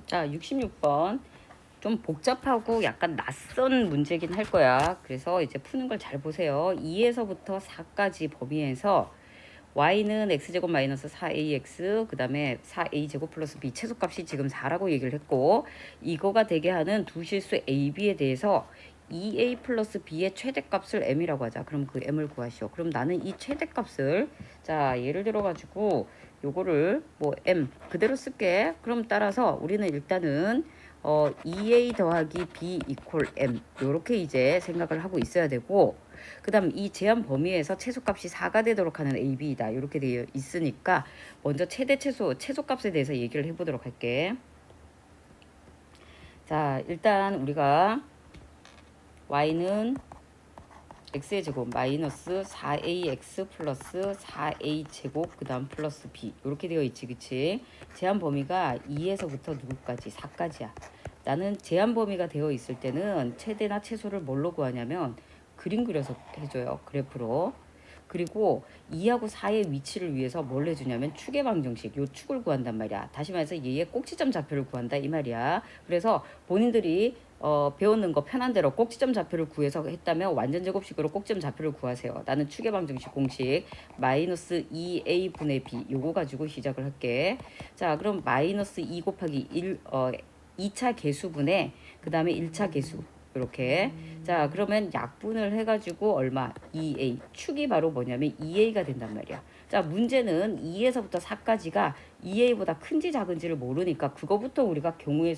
자, 66번. 좀 복잡하고 약간 낯선 문제긴 할 거야. 그래서 이제 푸는 걸 잘 보세요. 2에서부터 4까지 범위에서 y는 x제곱 마이너스 4ax, 그 다음에 4a제곱 플러스 b 최소값이 지금 4라고 얘기를 했고, 이거가 되게 하는 두 실수 a, b에 대해서 2a 플러스 b의 최대값을 m이라고 하자. 그럼 그 m을 구하시오. 그럼 나는 이 최대값을, 자, 예를 들어 가지고 요거를 뭐 m 그대로 쓸게. 그럼 따라서 우리는 일단은 2a 더하기 b 이퀄 m 요렇게 이제 생각을 하고 있어야 되고, 그 다음 이 제한 범위에서 최소값이 4가 되도록 하는 a, b이다 이렇게 되어 있으니까 먼저 최소값에 대해서 얘기를 해보도록 할게. 자, 일단 우리가 y는 x의 제곱 마이너스 4ax 플러스 4a 제곱 그 다음 플러스 b 이렇게 되어 있지, 그치? 제한 범위가 2에서부터 누구까지? 4까지야. 나는 제한 범위가 되어 있을 때는 최대나 최소를 뭘로 구하냐면 그림 그려서 해줘요, 그래프로. 그리고 2하고 4의 위치를 위해서 뭘 해주냐면 축의 방정식, 요 축을 구한단 말이야. 다시 말해서 얘의 꼭지점 좌표를 구한다 이 말이야. 그래서 본인들이 배우는 거 편한 대로 꼭지점 좌표를 구해서 했다면 완전 제곱식으로 꼭지점 좌표를 구하세요. 나는 축의 방정식 공식 마이너스 2a분의 b 요거 가지고 시작을 할게. 자, 그럼 마이너스 2 곱하기 2차 개수분의 그 다음에 1차 개수 이렇게. 자, 그러면 약분을 해가지고 얼마? 2a. 축이 바로 뭐냐면 2a가 된단 말이야. 자, 문제는 2에서부터 4까지가 2a보다 큰지 작은지를 모르니까 그거부터 우리가 경우의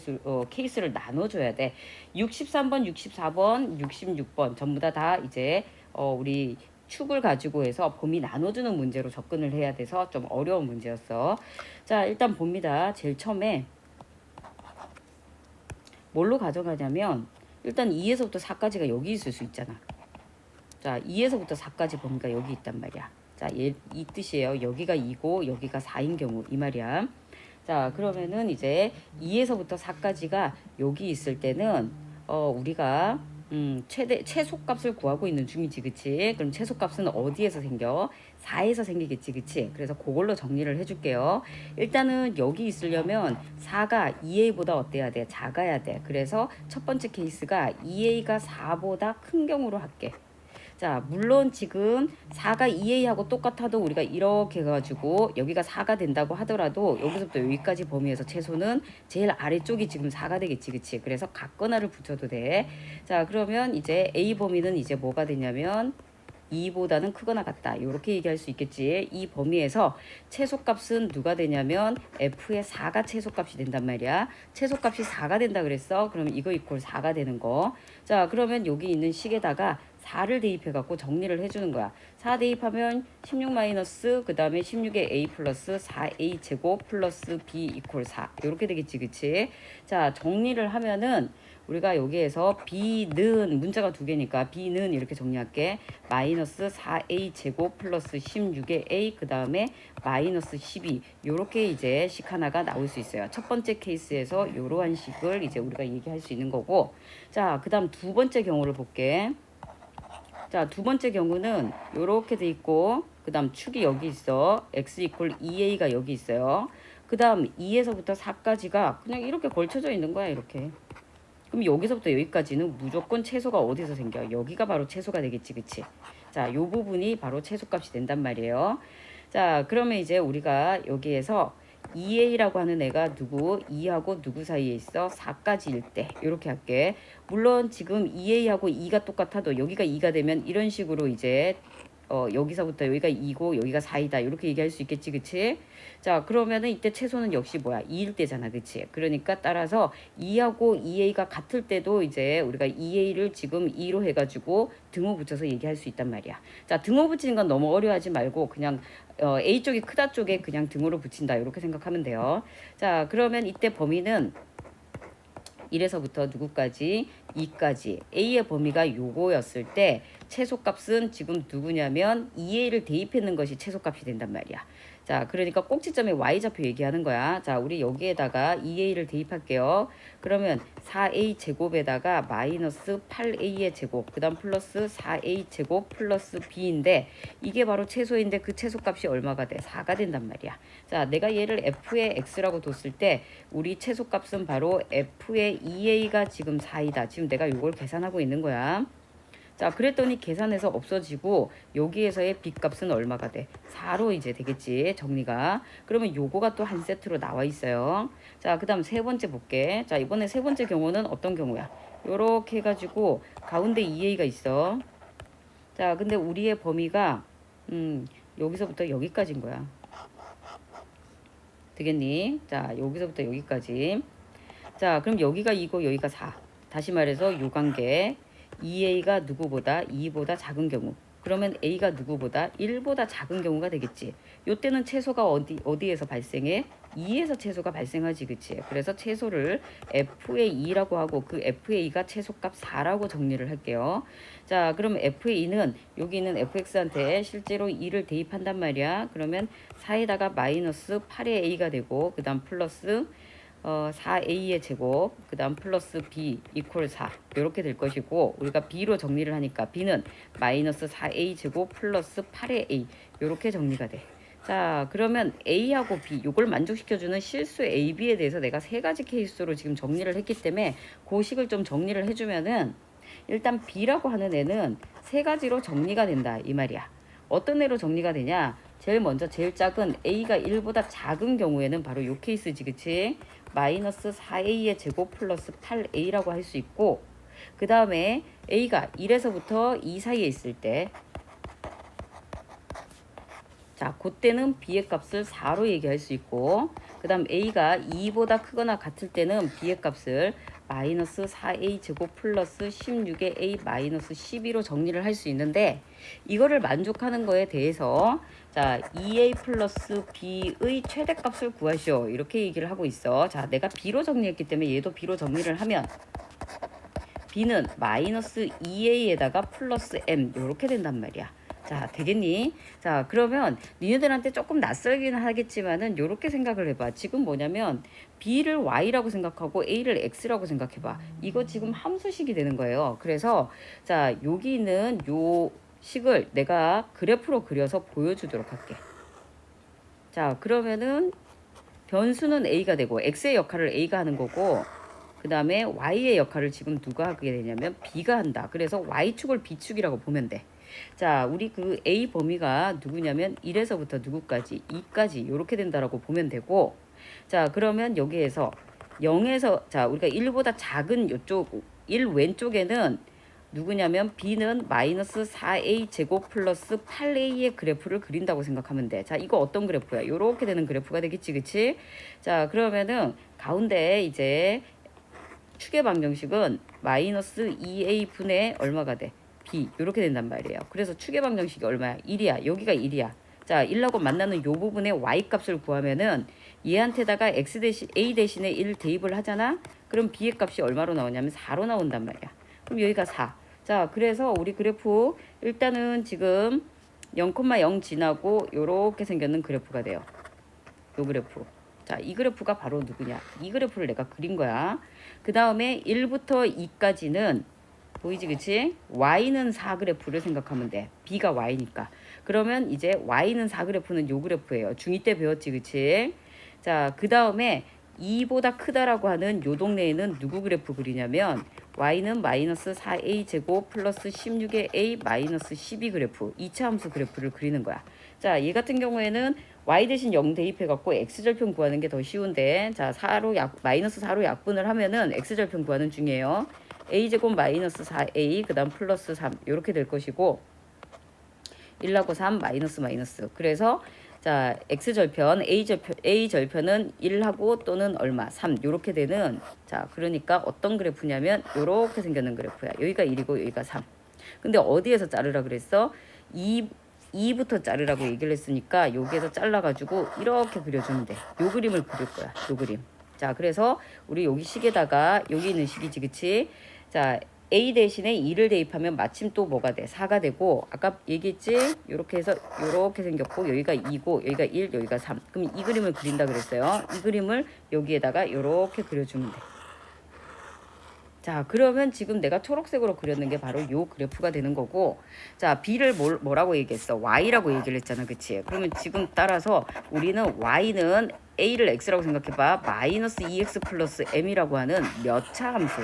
케이스를 나눠줘야 돼. 63번, 64번, 66번 전부 다 이제 우리 축을 가지고 해서 범위 나눠주는 문제로 접근을 해야 돼서 좀 어려운 문제였어. 자, 일단 봅니다. 제일 처음에 뭘로 가져가냐면 일단 2에서부터 4까지가 여기 있을 수 있잖아. 자, 2에서부터 4까지 범위가 여기 있단 말이야. 자, 이 뜻이에요. 여기가 2고 여기가 4인 경우 이 말이야. 자, 그러면은 이제 2에서부터 4까지가 여기 있을 때는 우리가 최소값을 구하고 있는 중이지, 그치? 그럼 최소값은 어디에서 생겨? 4에서 생기겠지, 그치? 그래서 그걸로 정리를 해줄게요. 일단은 여기 있으려면 4가 2a보다 어때야 돼? 작아야 돼. 그래서 첫 번째 케이스가 2a가 4보다 큰 경우로 할게. 자, 물론 지금 4가 2a하고 똑같아도 우리가 이렇게 해가지고 여기가 4가 된다고 하더라도 여기서부터 여기까지 범위에서 최소는 제일 아래쪽이 지금 4가 되겠지, 그치? 그래서 같거나를 붙여도 돼. 자, 그러면 이제 a 범위는 이제 뭐가 되냐면 2보다는 크거나 같다 이렇게 얘기할 수 있겠지. 이 범위에서 최소값은 누가 되냐면 f의 4가 최소값이 된단 말이야. 최소값이 4가 된다 그랬어. 그러면 이거 이퀄 4가 되는 거. 자, 그러면 여기 있는 식에다가 4를 대입해 갖고 정리를 해주는 거야. 4 대입하면 16 마이너스 그 다음에 16의 a 플러스 4a 제곱 플러스 b 이퀄 4 이렇게 되겠지, 그치? 자, 정리를 하면은 우리가 여기에서 b는 문자가 두 개니까 b는 이렇게 정리할게. 마이너스 4a 제곱 플러스 16의 a 그 다음에 마이너스 12 요렇게 이제 식 하나가 나올 수 있어요. 첫 번째 케이스에서 요러한 식을 이제 우리가 얘기할 수 있는 거고. 자, 그 다음 두 번째 경우를 볼게. 자, 두 번째 경우는 요렇게 돼 있고 그 다음 축이 여기 있어. x 이퀄 2a가 여기 있어요. 그 다음 2에서부터 4까지가 그냥 이렇게 걸쳐져 있는 거야, 이렇게. 그럼 여기서부터 여기까지는 무조건 채소가 어디서 생겨? 여기가 바로 채소가 되겠지, 그치? 자, 요 부분이 바로 채소값이 된단 말이에요. 자, 그러면 이제 우리가 여기에서 2a라고 하는 애가 누구? 2하고 누구 사이에 있어? 4까지일 때 이렇게 할게. 물론 지금 2a하고 2가 똑같아도 여기가 2가 되면 이런 식으로 이제 여기서부터 여기가 2고 여기가 4이다 이렇게 얘기할 수 있겠지, 그치? 자, 그러면은 이때 최소는 역시 뭐야? 2일 때잖아, 그치? 그러니까 따라서 2하고 2a가 같을 때도 이제 우리가 2a를 지금 2로 해가지고 등호 붙여서 얘기할 수 있단 말이야. 자, 등호 붙이는 건 너무 어려워하지 말고 그냥 a 쪽이 크다 쪽에 그냥 등호로 붙인다 이렇게 생각하면 돼요. 자, 그러면 이때 범위는 1에서부터 누구까지? 2까지. A의 범위가 요거였을 때 최소값은 지금 누구냐면 2A를 대입했는 것이 최소값이 된단 말이야. 자, 그러니까 꼭지점에 y좌표 얘기하는 거야. 자, 우리 여기에다가 2a를 대입할게요. 그러면 4a 제곱에다가 마이너스 8a의 제곱, 그 다음 플러스 4a 제곱 플러스 b인데 이게 바로 최소인데 그 최소값이 얼마가 돼? 4가 된단 말이야. 자, 내가 얘를 f의 x라고 뒀을 때 우리 최소값은 바로 f의 2a가 지금 4이다. 지금 내가 이걸 계산하고 있는 거야. 자, 그랬더니 계산해서 없어지고 여기에서의 빚값은 얼마가 돼? 4로 이제 되겠지, 정리가. 그러면 요거가 또 한 세트로 나와 있어요. 자, 그 다음 세 번째 볼게. 자, 이번에 세 번째 경우는 어떤 경우야? 요렇게 해가지고 가운데 2a가 있어. 자, 근데 우리의 범위가 여기서부터 여기까지인 거야. 되겠니? 자, 여기서부터 여기까지. 자, 그럼 여기가 2고 여기가 4. 다시 말해서 요 관계 2a가 누구보다 2보다 작은 경우. 그러면 a가 누구보다 1보다 작은 경우가 되겠지. 요때는 채소가 어디에서 발생해? 2에서 채소가 발생하지, 그치? 그래서 채소를 f의 2라고 하고 그 f의 2가 채소값 4라고 정리를 할게요. 자, 그럼 f의 2는 여기 있는 fx한테 실제로 2를 대입한단 말이야. 그러면 4에다가 마이너스 8의 a가 되고 그 다음 플러스 4a의 제곱, 그 다음 플러스 b 이퀄 4 이렇게 될 것이고, 우리가 b로 정리를 하니까 b는 마이너스 4a 제곱 플러스 8의 a 이렇게 정리가 돼. 자, 그러면 a하고 b 요걸 만족시켜주는 실수 a, b에 대해서 내가 세 가지 케이스로 지금 정리를 했기 때문에 그 식을 좀 정리를 해주면은 일단 b라고 하는 애는 세 가지로 정리가 된다 이 말이야. 어떤 애로 정리가 되냐? 제일 먼저 제일 작은 a가 1보다 작은 경우에는 바로 요 케이스지, 그치? 마이너스 4a의 제곱 플러스 8a라고 할 수 있고, 그 다음에 a가 1에서부터 2 사이에 있을 때, 자, 그때는 b의 값을 4로 얘기할 수 있고, 그 다음 a가 2보다 크거나 같을 때는 b의 값을 마이너스 4a 제곱 플러스 16의 a 마이너스 12로 정리를 할 수 있는데, 이거를 만족하는 거에 대해서 자, 2a 플러스 b의 최대값을 구하시오 이렇게 얘기를 하고 있어. 자, 내가 b로 정리했기 때문에 얘도 b로 정리를 하면 b는 마이너스 2a에다가 플러스 m 이렇게 된단 말이야. 자, 되겠니? 자, 그러면 니네들한테 조금 낯설기는 하겠지만은 요렇게 생각을 해봐. 지금 뭐냐면 b를 y라고 생각하고 a를 x라고 생각해봐. 이거 지금 함수식이 되는 거예요. 그래서 자, 여기 있는 요 식을 내가 그래프로 그려서 보여주도록 할게. 자, 그러면은 변수는 a가 되고 x의 역할을 a가 하는 거고, 그 다음에 y의 역할을 지금 누가 하게 되냐면 b가 한다. 그래서 y축을 b축이라고 보면 돼. 자, 우리 그 a 범위가 누구냐면 1에서부터 누구까지? 2까지 이렇게 된다라고 보면 되고, 자, 그러면 여기에서 0에서 자, 우리가 1보다 작은 요쪽 1 왼쪽에는 누구냐면 b는 마이너스 4a 제곱 플러스 8a의 그래프를 그린다고 생각하면 돼. 자, 이거 어떤 그래프야? 요렇게 되는 그래프가 되겠지, 그치? 자, 그러면은 가운데 이제 축의 방정식은 마이너스 2a 분의 얼마가 돼? b 요렇게 된단 말이에요. 그래서 축의 방정식이 얼마야? 1이야. 여기가 1이야. 자, 1하고 만나는 요 부분의 y 값을 구하면은 얘한테다가 x 대신 a 대신에 1 대입을 하잖아. 그럼 b의 값이 얼마로 나오냐면 4로 나온단 말이야. 그럼 여기가 4. 자, 그래서 우리 그래프 일단은 지금 0,0 지나고 요렇게 생겼는 그래프가 돼요. 요 그래프. 자, 이 그래프가 바로 누구냐? 이 그래프를 내가 그린 거야. 그 다음에 1부터 2까지는 보이지, 그치? y는 4 그래프를 생각하면 돼. b가 y니까. 그러면 이제 y는 4 그래프는 요 그래프예요. 중2 때 배웠지, 그치? 자, 그 다음에 2보다 크다라고 하는 요 동네에는 누구 그래프 그리냐면 y는 마이너스 4a 제곱 플러스 16의 a 마이너스 12 그래프, 2차 함수 그래프를 그리는 거야. 자, 얘 같은 경우에는 y 대신 0 대입해갖고 x절편 구하는 게 더 쉬운데, 자, 마이너스 4로 약분을 하면은 x절편 구하는 중이에요. a제곱 마이너스 4a 그 다음 플러스 3 이렇게 될 것이고, 1하고 3 마이너스 마이너스. 그래서 자, x절편 a절편은 1하고 또는 얼마 3 요렇게 되는, 자, 그러니까 어떤 그래프냐면 요렇게 생겼는 그래프야. 여기가 1이고 여기가 3. 근데 어디에서 자르라 그랬어? 2부터 자르라고 얘기를 했으니까 여기에서 잘라가지고 이렇게 그려주면 돼. 요 그림을 그릴 거야. 요 그림. 자, 그래서 우리 여기 식에다가 여기 있는 식이지, 그치? 자, A 대신에 2를 대입하면 마침 또 뭐가 돼? 4가 되고 아까 얘기했지? 이렇게 해서 이렇게 생겼고 여기가 2고 여기가 1 여기가 3. 그럼 이 그림을 그린다 그랬어요. 이 그림을 여기에다가 이렇게 그려주면 돼. 자, 그러면 지금 내가 초록색으로 그렸는 게 바로 요 그래프가 되는 거고, 자, B를 뭐라고 얘기했어? Y라고 얘기를 했잖아. 그치? 그러면 지금 따라서 우리는 Y는 A를 X라고 생각해봐. 마이너스 2X 플러스 M이라고 하는 몇 차 함수.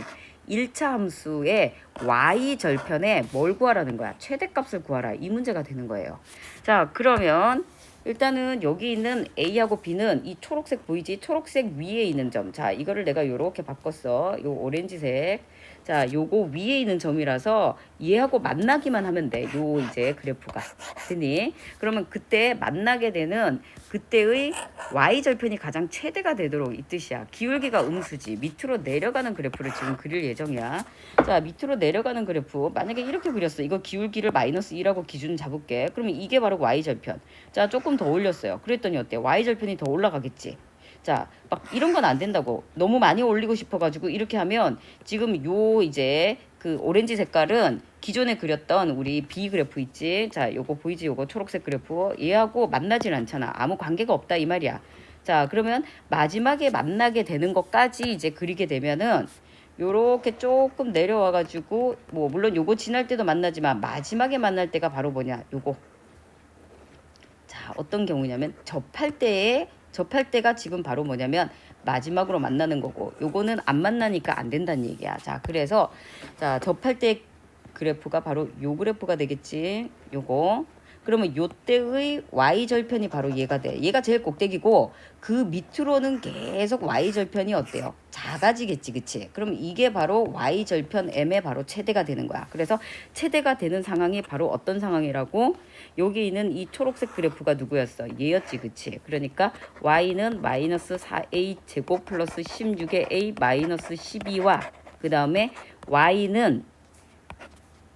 1차 함수의 Y 절편에 뭘 구하라는 거야? 최대값을 구하라. 이 문제가 되는 거예요. 자, 그러면 일단은 여기 있는 A하고 B는 이 초록색 보이지? 초록색 위에 있는 점. 자, 이거를 내가 요렇게 바꿨어. 요 오렌지색. 자, 요거 위에 있는 점이라서 얘하고 만나기만 하면 돼. 요 이제 그래프가. 되니? 그러면 그때 만나게 되는 그때의 Y절편이 가장 최대가 되도록 이 뜻이야. 기울기가 음수지. 밑으로 내려가는 그래프를 지금 그릴 예정이야. 자, 밑으로 내려가는 그래프. 만약에 이렇게 그렸어. 이거 기울기를 마이너스 2라고 기준 잡을게. 그러면 이게 바로 Y절편. 자, 조금 더 올렸어요. 그랬더니 어때? Y절편이 더 올라가겠지. 자, 막 이런 건 안 된다고. 너무 많이 올리고 싶어가지고 이렇게 하면 지금 요 이제 그 오렌지 색깔은 기존에 그렸던 우리 B 그래프 있지. 자, 요거 보이지? 요거 초록색 그래프. 얘하고 만나질 않잖아. 아무 관계가 없다 이 말이야. 자, 그러면 마지막에 만나게 되는 것까지 이제 그리게 되면은 요렇게 조금 내려와가지고 뭐 물론 요거 지날 때도 만나지만 마지막에 만날 때가 바로 뭐냐? 요거. 자, 어떤 경우냐면 접할 때가 지금 바로 뭐냐면 마지막으로 만나는 거고 요거는 안 만나니까 안 된다는 얘기야. 자, 그래서 자, 접할 때 그래프가 바로 요 그래프가 되겠지. 요거. 그러면 요때의 Y절편이 바로 얘가 돼. 얘가 제일 꼭대기고 그 밑으로는 계속 Y절편이 어때요? 작아지겠지. 그치? 그럼 이게 바로 Y절편 M의 바로 최대가 되는 거야. 그래서 최대가 되는 상황이 바로 어떤 상황이라고? 여기 있는 이 초록색 그래프가 누구였어? 얘였지. 그치? 그러니까 Y는 마이너스 4A 제곱 플러스 16의 A 마이너스 12와 그 다음에 Y는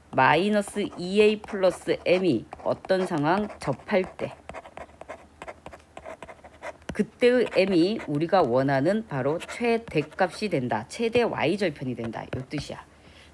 마이너스 2A 플러스 M이 어떤 상황? 접할 때. 그때의 M이 우리가 원하는 바로 최대값이 된다. 최대 Y절편이 된다. 이 뜻이야.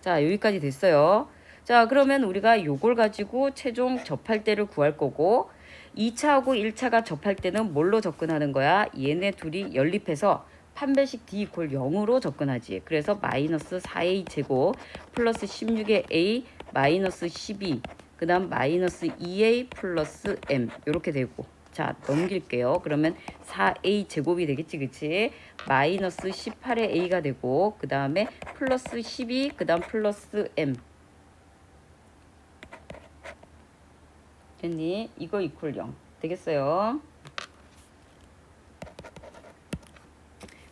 자, 여기까지 됐어요. 자, 그러면 우리가 요걸 가지고 최종 접할 때를 구할 거고 2차하고 1차가 접할 때는 뭘로 접근하는 거야? 얘네 둘이 연립해서 판별식 D 이퀄 0으로 접근하지. 그래서 마이너스 4A 제곱 플러스 16의 A 마이너스 12 그 다음 마이너스 2A 플러스 M 이렇게 되고 자 넘길게요. 그러면 4A 제곱이 되겠지. 그치? 마이너스 18의 A가 되고 그 다음에 플러스 12 그 다음 플러스 M 됐니? 이거 이퀄 0 되겠어요.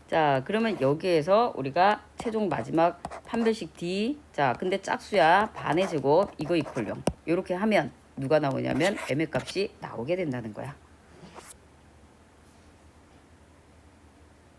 자, 그러면 여기에서 우리가 최종 마지막 판별식 D. 자, 근데 짝수야. 반의 제곱. 이거 이퀄 0. 이렇게 하면 누가 나오냐면 M의 값이 나오게 된다는 거야.